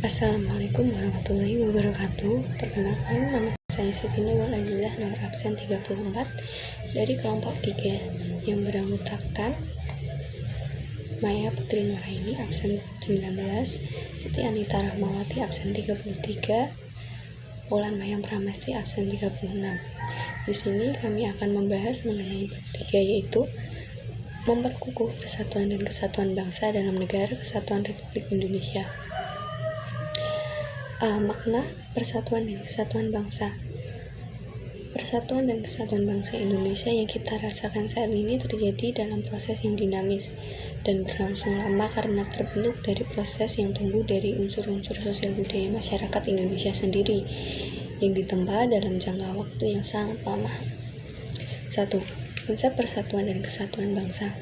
Assalamualaikum warahmatullahi wabarakatuh. Perkenalkan, nama saya Siti Nurul Azizah, nomor absen 34 dari kelompok 3 yang beranggotakan Maya Putri Nuraini absen 19, Siti Anita Rahmawati absen 33, Wulan Mayang Pramesti absen 36. Di sini kami akan membahas mengenai bab 3, yaitu memperkukuh persatuan dan kesatuan bangsa dalam negara kesatuan Republik Indonesia. Makna persatuan dan kesatuan bangsa. Persatuan dan kesatuan bangsa Indonesia yang kita rasakan saat ini terjadi dalam proses yang dinamis dan berlangsung lama karena terbentuk dari proses yang tumbuh dari unsur-unsur sosial budaya masyarakat Indonesia sendiri yang ditempa dalam jangka waktu yang sangat lama. 1. Konsep persatuan dan kesatuan bangsa.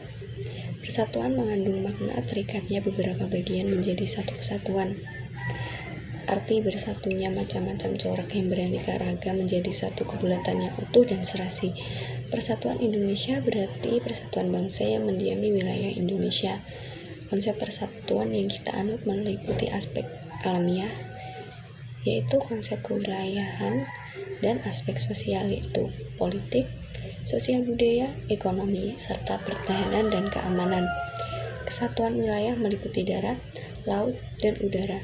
Persatuan mengandung makna terikatnya beberapa bagian menjadi satu kesatuan. Arti bersatunya macam-macam corak yang beraneka ragam menjadi satu kebulatan yang utuh dan serasi. Persatuan Indonesia berarti persatuan bangsa yang mendiami wilayah Indonesia. Konsep persatuan yang kita anut meliputi aspek alamiah, yaitu konsep kewilayahan, dan aspek sosial, yaitu politik, sosial budaya, ekonomi, serta pertahanan dan keamanan. Kesatuan wilayah meliputi darat, laut, dan udara.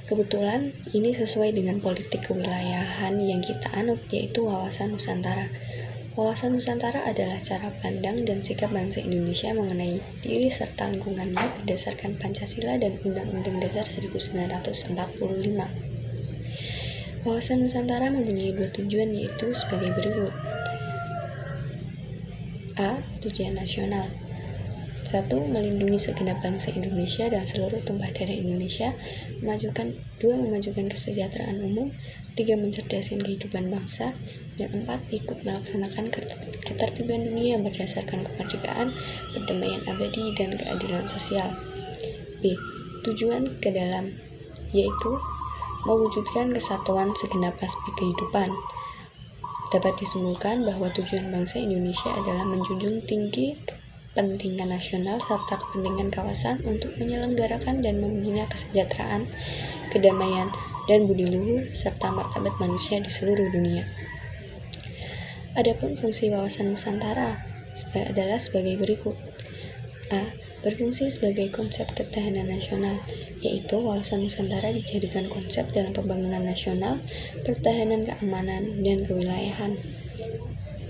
Kebetulan ini sesuai dengan politik kewilayahan yang kita anut, yaitu wawasan Nusantara. Wawasan Nusantara adalah cara pandang dan sikap bangsa Indonesia mengenai diri serta lingkungannya berdasarkan Pancasila dan Undang-Undang Dasar 1945. Wawasan Nusantara mempunyai dua tujuan, yaitu sebagai berikut. A. Tujuan nasional. 1. Melindungi segenap bangsa Indonesia dan seluruh tumpah darah Indonesia. 2. Memajukan kesejahteraan umum. 3. Mencerdaskan kehidupan bangsa. Dan 4. Ikut melaksanakan ketertiban dunia berdasarkan kemerdekaan, perdamaian abadi, dan keadilan sosial. B. Tujuan ke dalam, yaitu mewujudkan kesatuan segenap aspek kehidupan. Dapat disimpulkan bahwa tujuan bangsa Indonesia adalah menjunjung tinggi kepentingan nasional serta kepentingan kawasan untuk menyelenggarakan dan membina kesejahteraan, kedamaian, dan budi luhur serta martabat manusia di seluruh dunia. Adapun fungsi wawasan Nusantara adalah sebagai berikut. A. Berfungsi sebagai konsep ketahanan nasional, yaitu wawasan Nusantara dijadikan konsep dalam pembangunan nasional, pertahanan keamanan, dan kewilayahan.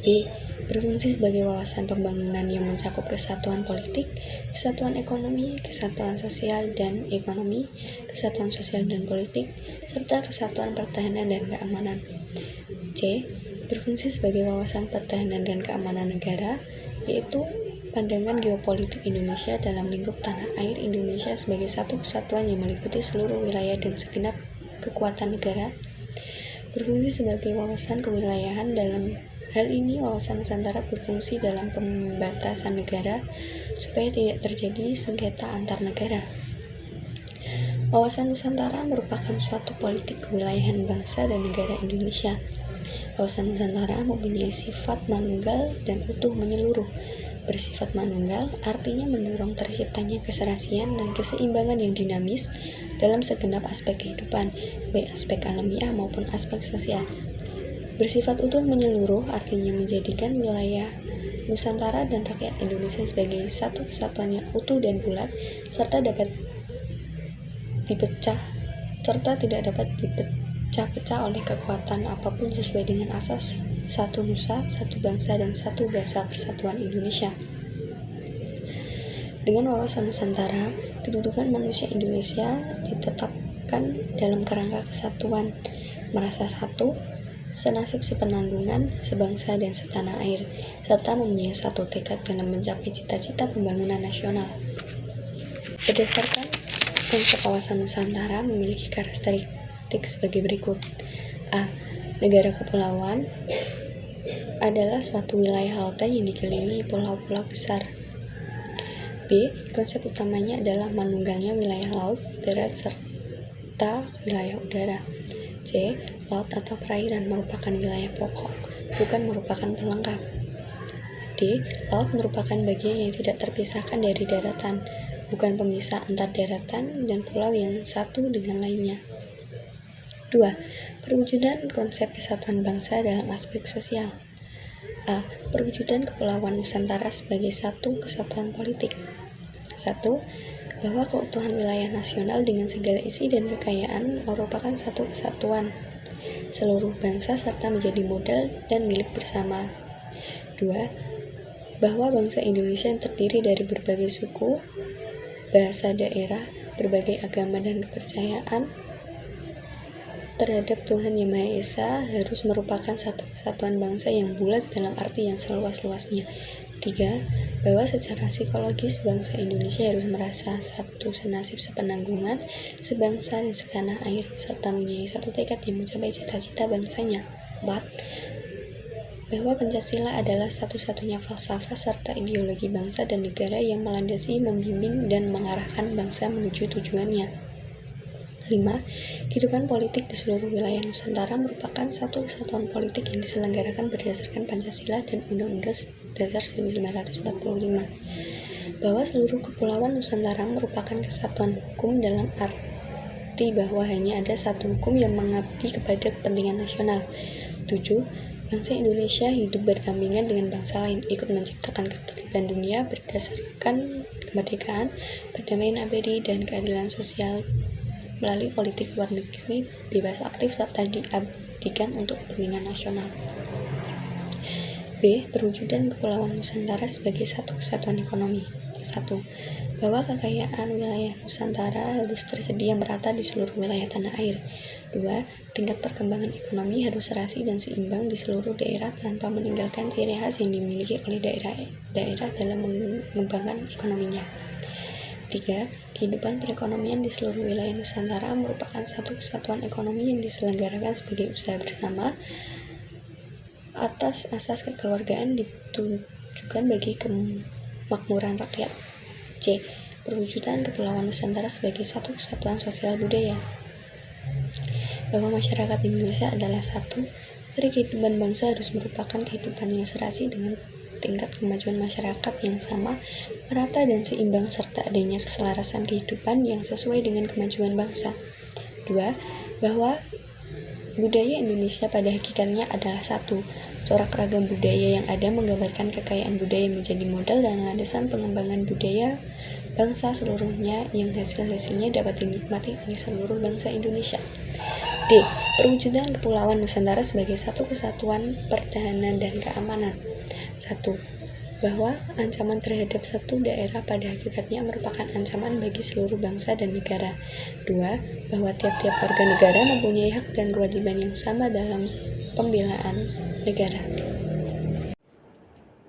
B. Berfungsi sebagai wawasan pembangunan yang mencakup kesatuan politik, kesatuan ekonomi, kesatuan sosial dan ekonomi, kesatuan sosial dan politik, serta kesatuan pertahanan dan keamanan. C. Berfungsi sebagai wawasan pertahanan dan keamanan negara, yaitu pandangan geopolitik Indonesia dalam lingkup tanah air Indonesia sebagai satu kesatuan yang meliputi seluruh wilayah dan segenap kekuatan negara. Berfungsi sebagai wawasan kewilayahan. Dalam hal ini, wawasan Nusantara berfungsi dalam pembatasan negara supaya tidak terjadi sengketa antar negara. Wawasan Nusantara merupakan suatu politik kewilayahan bangsa dan negara Indonesia. Wawasan Nusantara mempunyai sifat manunggal dan utuh menyeluruh. Bersifat manunggal artinya mendorong terciptanya keserasian dan keseimbangan yang dinamis dalam segenap aspek kehidupan, baik aspek alamiah maupun aspek sosial. Bersifat utuh menyeluruh artinya menjadikan wilayah Nusantara dan rakyat Indonesia sebagai satu kesatuan yang utuh dan bulat, serta tidak dapat dipecah-pecah oleh kekuatan apapun sesuai dengan asas satu nusa, satu bangsa, dan satu bahasa persatuan Indonesia. Dengan wawasan Nusantara, kedudukan manusia Indonesia ditetapkan dalam kerangka kesatuan, merasa satu, senasib sepenanggungan, sebangsa dan setanah air, serta mempunyai satu tekad dalam mencapai cita-cita pembangunan nasional. Berdasarkan konsep wawasan Nusantara memiliki karakteristik sebagai berikut. A. Negara kepulauan adalah suatu wilayah lautan yang dikelilingi pulau-pulau besar. B. Konsep utamanya adalah manunggalnya wilayah laut, darat, serta wilayah udara. C. Laut atau perairan merupakan wilayah pokok, bukan merupakan pelengkap. D. Laut merupakan bagian yang tidak terpisahkan dari daratan. bukan pemisah antar daratan dan pulau yang satu dengan lainnya. 2. Perwujudan konsep kesatuan bangsa dalam aspek sosial. A. Perwujudan Kepulauan Nusantara sebagai satu kesatuan politik. 1. Bahwa keutuhan wilayah nasional dengan segala isi dan kekayaan merupakan satu kesatuan seluruh bangsa serta menjadi modal dan milik bersama. 2. Bahwa bangsa Indonesia yang terdiri dari berbagai suku, bahasa daerah, berbagai agama dan kepercayaan terhadap Tuhan Yang Maha Esa harus merupakan satu kesatuan bangsa yang bulat dalam arti yang seluas-luasnya. 3. Bahwa secara psikologis bangsa Indonesia harus merasa satu senasib sepenanggungan, sebangsa dan setanah air, serta mempunyai satu tekad yang mencapai cita-cita bangsanya. 4. Bahwa Pancasila adalah satu-satunya falsafah serta ideologi bangsa dan negara yang melandasi, membimbing, dan mengarahkan bangsa menuju tujuannya. 5. Kehidupan politik di seluruh wilayah Nusantara merupakan satu kesatuan politik yang diselenggarakan berdasarkan Pancasila dan Undang-Undang Dasar 1945. Bahwa seluruh kepulauan Nusantara merupakan kesatuan hukum dalam arti bahwa hanya ada satu hukum yang mengabdi kepada kepentingan nasional. 7. Bangsa Indonesia hidup berdampingan dengan bangsa lain, ikut menciptakan ketertiban dunia berdasarkan kemerdekaan, perdamaian abadi, dan keadilan sosial melalui politik luar negeri bebas aktif serta diabdikan untuk kepentingan nasional. B. Perwujudan Kepulauan Nusantara sebagai satu kesatuan ekonomi. 1. Bahwa kekayaan wilayah Nusantara harus tersedia merata di seluruh wilayah tanah air. 2. Tingkat perkembangan ekonomi harus serasi dan seimbang di seluruh daerah tanpa meninggalkan ciri khas yang dimiliki oleh daerah dalam mengembangkan ekonominya. 3. Kehidupan perekonomian di seluruh wilayah Nusantara merupakan satu kesatuan ekonomi yang diselenggarakan sebagai usaha bersama atas asas kekeluargaan ditujukan bagi kemakmuran rakyat. C. Perwujudan Kepulauan Nusantara sebagai satu kesatuan sosial budaya. Bahwa masyarakat Indonesia adalah satu, dari kehidupan bangsa harus merupakan kehidupan yang serasi dengan tingkat kemajuan masyarakat yang sama, merata dan seimbang serta adanya keselarasan kehidupan yang sesuai dengan kemajuan bangsa. 2. Bahwa budaya Indonesia pada hakikatnya adalah satu. Corak ragam budaya yang ada menggambarkan kekayaan budaya menjadi modal dan landasan pengembangan budaya bangsa seluruhnya yang hasil-hasilnya dapat dinikmati oleh seluruh bangsa Indonesia. D. Perwujudan Kepulauan Nusantara sebagai satu kesatuan pertahanan dan keamanan. 1. Bahwa ancaman terhadap satu daerah pada hakikatnya merupakan ancaman bagi seluruh bangsa dan negara. 2. Bahwa tiap-tiap warga negara mempunyai hak dan kewajiban yang sama dalam pembelaan negara.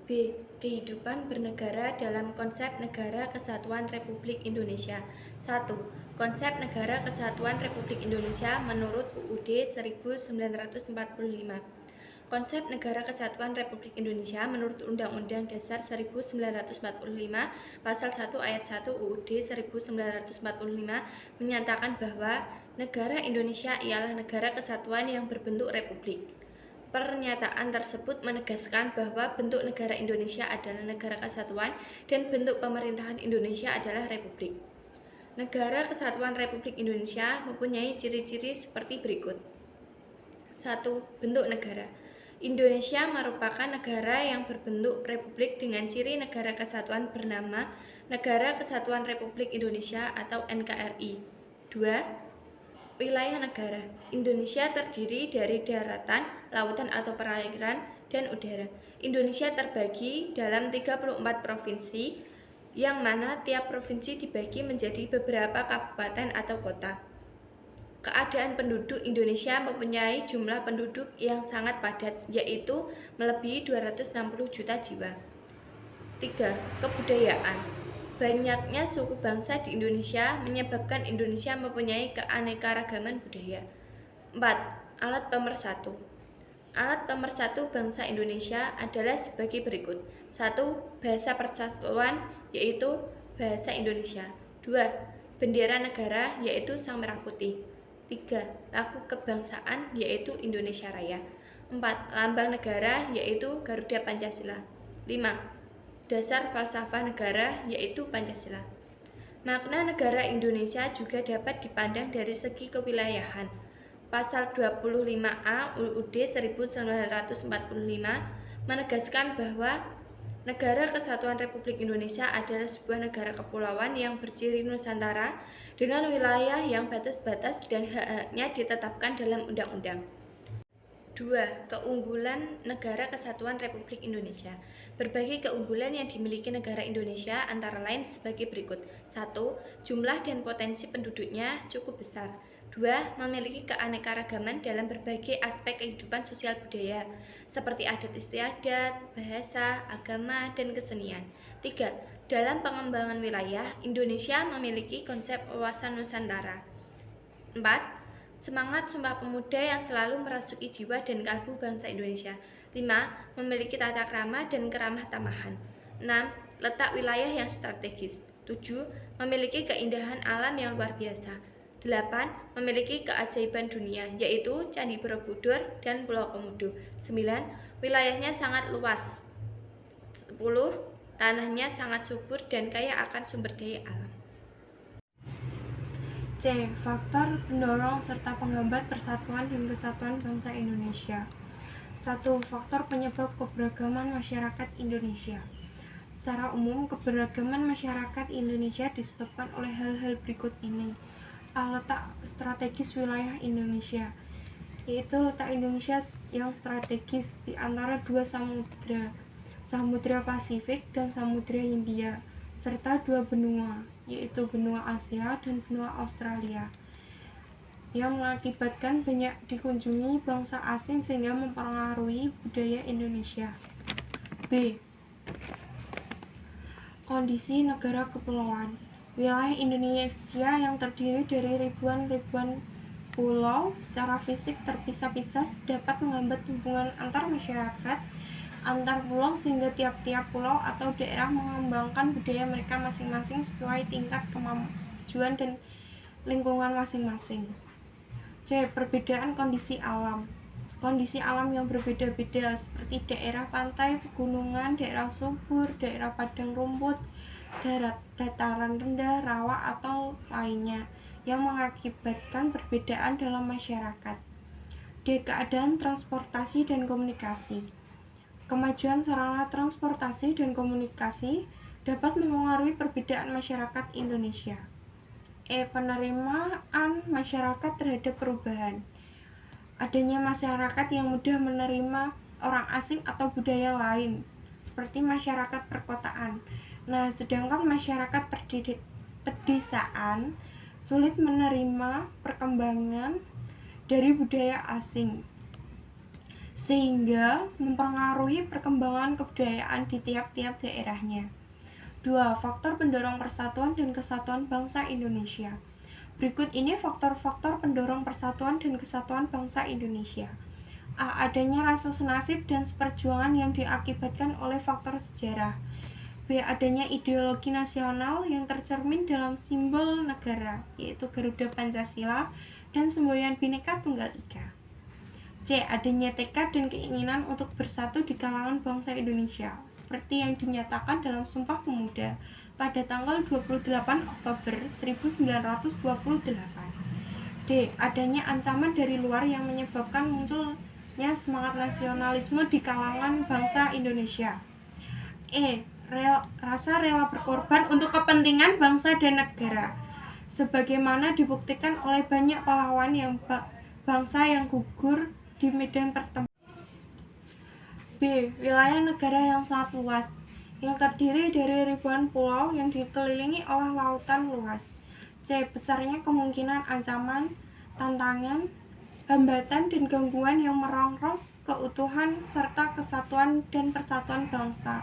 B. Kehidupan bernegara dalam konsep Negara Kesatuan Republik Indonesia. 1. Konsep Negara Kesatuan Republik Indonesia menurut UUD 1945. Konsep Negara Kesatuan Republik Indonesia menurut Undang-Undang Dasar 1945 Pasal 1 Ayat 1 UUD 1945 menyatakan bahwa negara Indonesia ialah negara kesatuan yang berbentuk republik. Pernyataan tersebut menegaskan bahwa bentuk negara Indonesia adalah negara kesatuan dan bentuk pemerintahan Indonesia adalah republik. Negara Kesatuan Republik Indonesia mempunyai ciri-ciri seperti berikut. 1. Bentuk negara. Indonesia merupakan negara yang berbentuk republik dengan ciri negara kesatuan bernama Negara Kesatuan Republik Indonesia atau NKRI. 2. Wilayah negara. Indonesia terdiri dari daratan, lautan atau perairan, dan udara. Indonesia terbagi dalam 34 provinsi, yang mana tiap provinsi dibagi menjadi beberapa kabupaten atau kota. Keadaan penduduk Indonesia mempunyai jumlah penduduk yang sangat padat, yaitu melebihi 260 juta jiwa. 3. Kebudayaan. Banyaknya suku bangsa di Indonesia menyebabkan Indonesia mempunyai keanekaragaman budaya. 4. Alat pemersatu. Alat pemersatu bangsa Indonesia adalah sebagai berikut. 1. Bahasa persatuan, yaitu bahasa Indonesia. 2. Bendera negara, yaitu Sang Merah Putih. 3. Lagu kebangsaan, yaitu Indonesia Raya. 4. Lambang negara, yaitu Garuda Pancasila. 5. Dasar falsafah negara, yaitu Pancasila. Makna negara Indonesia juga dapat dipandang dari segi kewilayahan. Pasal 25A UUD 1945 menegaskan bahwa Negara Kesatuan Republik Indonesia adalah sebuah negara kepulauan yang berciri Nusantara dengan wilayah yang batas-batas dan hak-haknya ditetapkan dalam undang-undang. 2. Keunggulan Negara Kesatuan Republik Indonesia. Berbagai keunggulan yang dimiliki negara Indonesia antara lain sebagai berikut. 1. Jumlah dan potensi penduduknya cukup besar. 2. Memiliki keanekaragaman dalam berbagai aspek kehidupan sosial budaya, seperti adat istiadat, bahasa, agama, dan kesenian. 3. Dalam pengembangan wilayah, Indonesia memiliki konsep wawasan Nusantara. 4. Semangat Sumpah Pemuda yang selalu merasuki jiwa dan kalbu bangsa Indonesia. 5. Memiliki tata krama dan keramah tamahan. 6. Letak wilayah yang strategis. 7. Memiliki keindahan alam yang luar biasa. 8. Memiliki keajaiban dunia, yaitu Candi Borobudur dan Pulau Komodo. 9. Wilayahnya sangat luas. 10. Tanahnya sangat subur dan kaya akan sumber daya alam. C. Faktor pendorong serta penghambat persatuan dan kesatuan bangsa Indonesia. 1. Faktor penyebab keberagaman masyarakat Indonesia. Secara umum, keberagaman masyarakat Indonesia disebabkan oleh hal-hal berikut ini. A. Letak strategis wilayah Indonesia, yaitu letak Indonesia yang strategis di antara dua samudra, Samudra Pasifik dan Samudra Hindia, serta dua benua, yaitu benua Asia dan benua Australia, yang mengakibatkan banyak dikunjungi bangsa asing sehingga mempengaruhi budaya Indonesia. B. Kondisi negara kepulauan. Wilayah Indonesia yang terdiri dari ribuan-ribuan pulau secara fisik terpisah-pisah dapat menghambat hubungan antar masyarakat antar pulau sehingga tiap-tiap pulau atau daerah mengembangkan budaya mereka masing-masing sesuai tingkat kemajuan dan lingkungan masing-masing. C. Perbedaan kondisi alam. Kondisi alam yang berbeda-beda seperti daerah pantai, pegunungan, daerah subur, daerah padang rumput, dataran rendah, rawa, atau lainnya yang mengakibatkan perbedaan dalam masyarakat. D. Keadaan transportasi dan komunikasi. Kemajuan sarana transportasi dan komunikasi dapat memengaruhi perbedaan masyarakat Indonesia. E. Penerimaan masyarakat terhadap perubahan. Adanya masyarakat yang mudah menerima orang asing atau budaya lain, seperti masyarakat perkotaan. Nah, sedangkan masyarakat pedesaan sulit menerima perkembangan dari budaya asing, sehingga mempengaruhi perkembangan kebudayaan di tiap-tiap daerahnya. 2. Faktor pendorong persatuan dan kesatuan bangsa Indonesia. Berikut ini faktor-faktor pendorong persatuan dan kesatuan bangsa Indonesia. A. Adanya rasa senasib dan seperjuangan yang diakibatkan oleh faktor sejarah. B. Adanya ideologi nasional yang tercermin dalam simbol negara, yaitu Garuda Pancasila dan semboyan Bhinneka Tunggal Ika. C. Adanya tekad dan keinginan untuk bersatu di kalangan bangsa Indonesia, seperti yang dinyatakan dalam Sumpah Pemuda pada tanggal 28 Oktober 1928. D. Adanya ancaman dari luar yang menyebabkan munculnya semangat nasionalisme di kalangan bangsa Indonesia. E. Rasa rela berkorban untuk kepentingan bangsa dan negara, sebagaimana dibuktikan oleh banyak pahlawan yang bangsa yang gugur di medan pertempuran. B. Wilayah negara yang sangat luas, yang terdiri dari ribuan pulau yang dikelilingi oleh lautan luas. C. Besarnya kemungkinan ancaman, tantangan, hambatan, dan gangguan yang merongrong keutuhan serta kesatuan dan persatuan bangsa.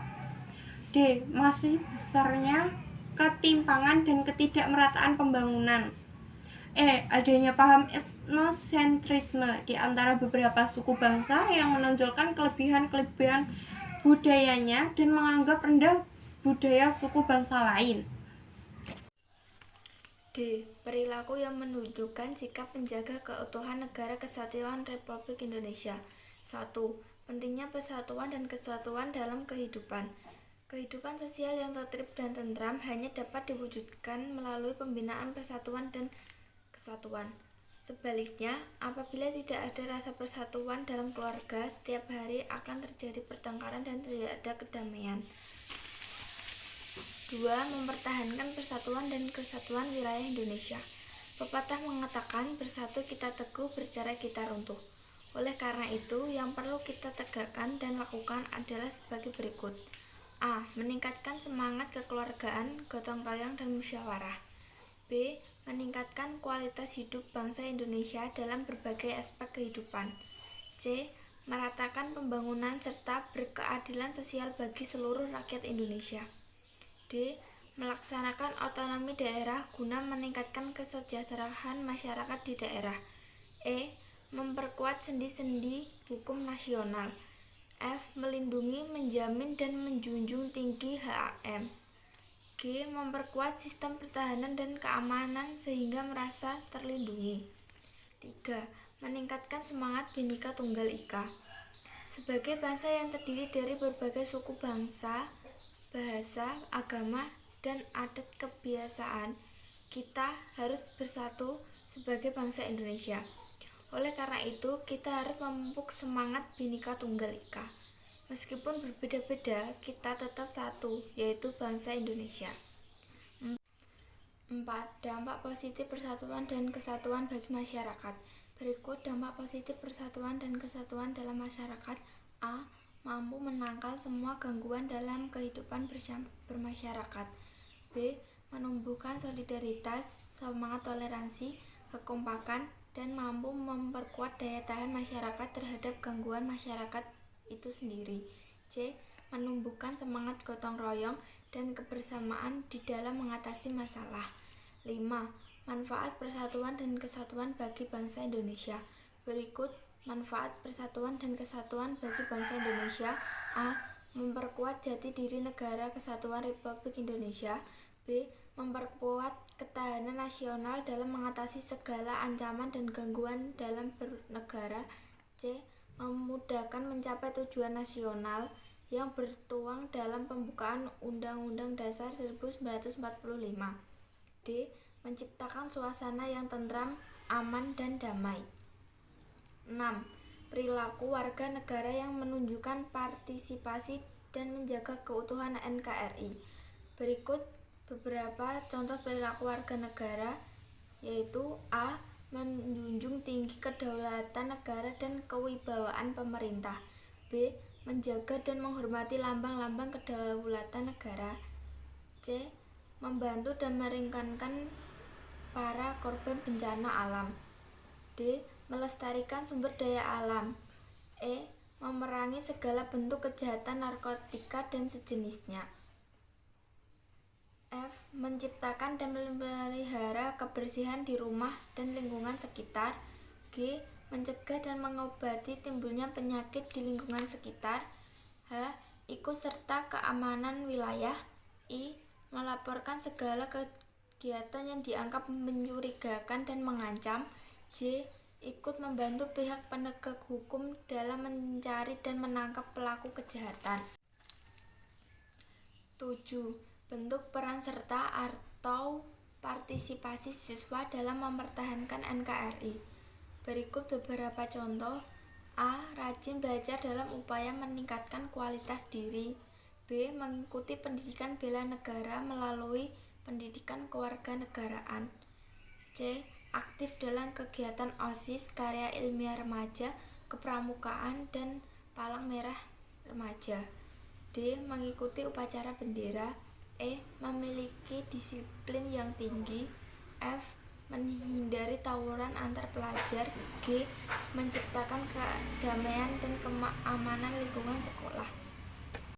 D. Masih besarnya ketimpangan dan ketidakmerataan pembangunan. E. Adanya paham etnosentrisme di antara beberapa suku bangsa yang menonjolkan kelebihan-kelebihan budayanya dan menganggap rendah budaya suku bangsa lain. D. Perilaku yang menunjukkan sikap menjaga keutuhan Negara Kesatuan Republik Indonesia. 1. Pentingnya persatuan dan kesatuan dalam kehidupan. Kehidupan sosial yang tertib dan tentram hanya dapat diwujudkan melalui pembinaan persatuan dan kesatuan. Sebaliknya, apabila tidak ada rasa persatuan dalam keluarga, setiap hari akan terjadi pertengkaran dan tidak ada kedamaian. 2. Mempertahankan persatuan dan kesatuan wilayah Indonesia. Pepatah mengatakan, bersatu kita teguh, bercerai kita runtuh. Oleh karena itu, yang perlu kita tegakkan dan lakukan adalah sebagai berikut. A. Meningkatkan semangat kekeluargaan, gotong royong, dan musyawarah. B. Meningkatkan kualitas hidup bangsa Indonesia dalam berbagai aspek kehidupan. C. Meratakan pembangunan serta berkeadilan sosial bagi seluruh rakyat Indonesia. D. Melaksanakan otonomi daerah guna meningkatkan kesejahteraan masyarakat di daerah. E. Memperkuat sendi-sendi hukum nasional. F. Melindungi, menjamin, dan menjunjung tinggi HAM. G. Memperkuat sistem pertahanan dan keamanan sehingga merasa terlindungi. 3. Meningkatkan semangat Bhinneka Tunggal Ika. Sebagai bangsa yang terdiri dari berbagai suku bangsa, bahasa, agama, dan adat kebiasaan, kita harus bersatu sebagai bangsa Indonesia. Oleh karena itu, kita harus memupuk semangat Bhinneka Tunggal Ika. Meskipun berbeda-beda, kita tetap satu, yaitu bangsa Indonesia. 4. Dampak positif persatuan dan kesatuan bagi masyarakat. Berikut dampak positif persatuan dan kesatuan dalam masyarakat. A. Mampu menangkal semua gangguan dalam kehidupan bermasyarakat. B. Menumbuhkan solidaritas, semangat toleransi, kekompakan, dan mampu memperkuat daya tahan masyarakat terhadap gangguan masyarakat itu sendiri. C. Menumbuhkan semangat gotong royong dan kebersamaan di dalam mengatasi masalah. 5. Manfaat persatuan dan kesatuan bagi bangsa Indonesia. Berikut manfaat persatuan dan kesatuan bagi bangsa Indonesia. A. Memperkuat jati diri negara kesatuan Republik Indonesia. B. Memperkuat ketahanan nasional dalam mengatasi segala ancaman dan gangguan dalam bernegara. C. Memudahkan mencapai tujuan nasional yang bertuang dalam pembukaan Undang-Undang Dasar 1945. D. Menciptakan suasana yang tentram, aman, dan damai. 6. Perilaku warga negara yang menunjukkan partisipasi dan menjaga keutuhan NKRI. Berikut beberapa contoh perilaku warga negara, yaitu A. Menjunjung tinggi kedaulatan negara dan kewibawaan pemerintah. B. Menjaga dan menghormati lambang-lambang kedaulatan negara. C. Membantu dan meringankan para korban bencana alam. D. Melestarikan sumber daya alam. E. Memerangi segala bentuk kejahatan narkotika dan sejenisnya. F. Menciptakan dan memelihara kebersihan di rumah dan lingkungan sekitar. G. Mencegah dan mengobati timbulnya penyakit di lingkungan sekitar. H. Ikut serta keamanan wilayah. I. Melaporkan segala kegiatan yang dianggap mencurigakan dan mengancam. J. Ikut membantu pihak penegak hukum dalam mencari dan menangkap pelaku kejahatan. 7. Bentuk peran serta atau partisipasi siswa dalam mempertahankan NKRI. Berikut beberapa contoh. A. Rajin belajar dalam upaya meningkatkan kualitas diri. B. Mengikuti pendidikan bela negara melalui pendidikan kewarganegaraan. C. Aktif dalam kegiatan OSIS, karya ilmiah remaja, kepramukaan, dan palang merah remaja. D. Mengikuti upacara bendera. E. Memiliki disiplin yang tinggi. F. Menghindari tawuran antar pelajar. G. Menciptakan kedamaian dan keamanan lingkungan sekolah.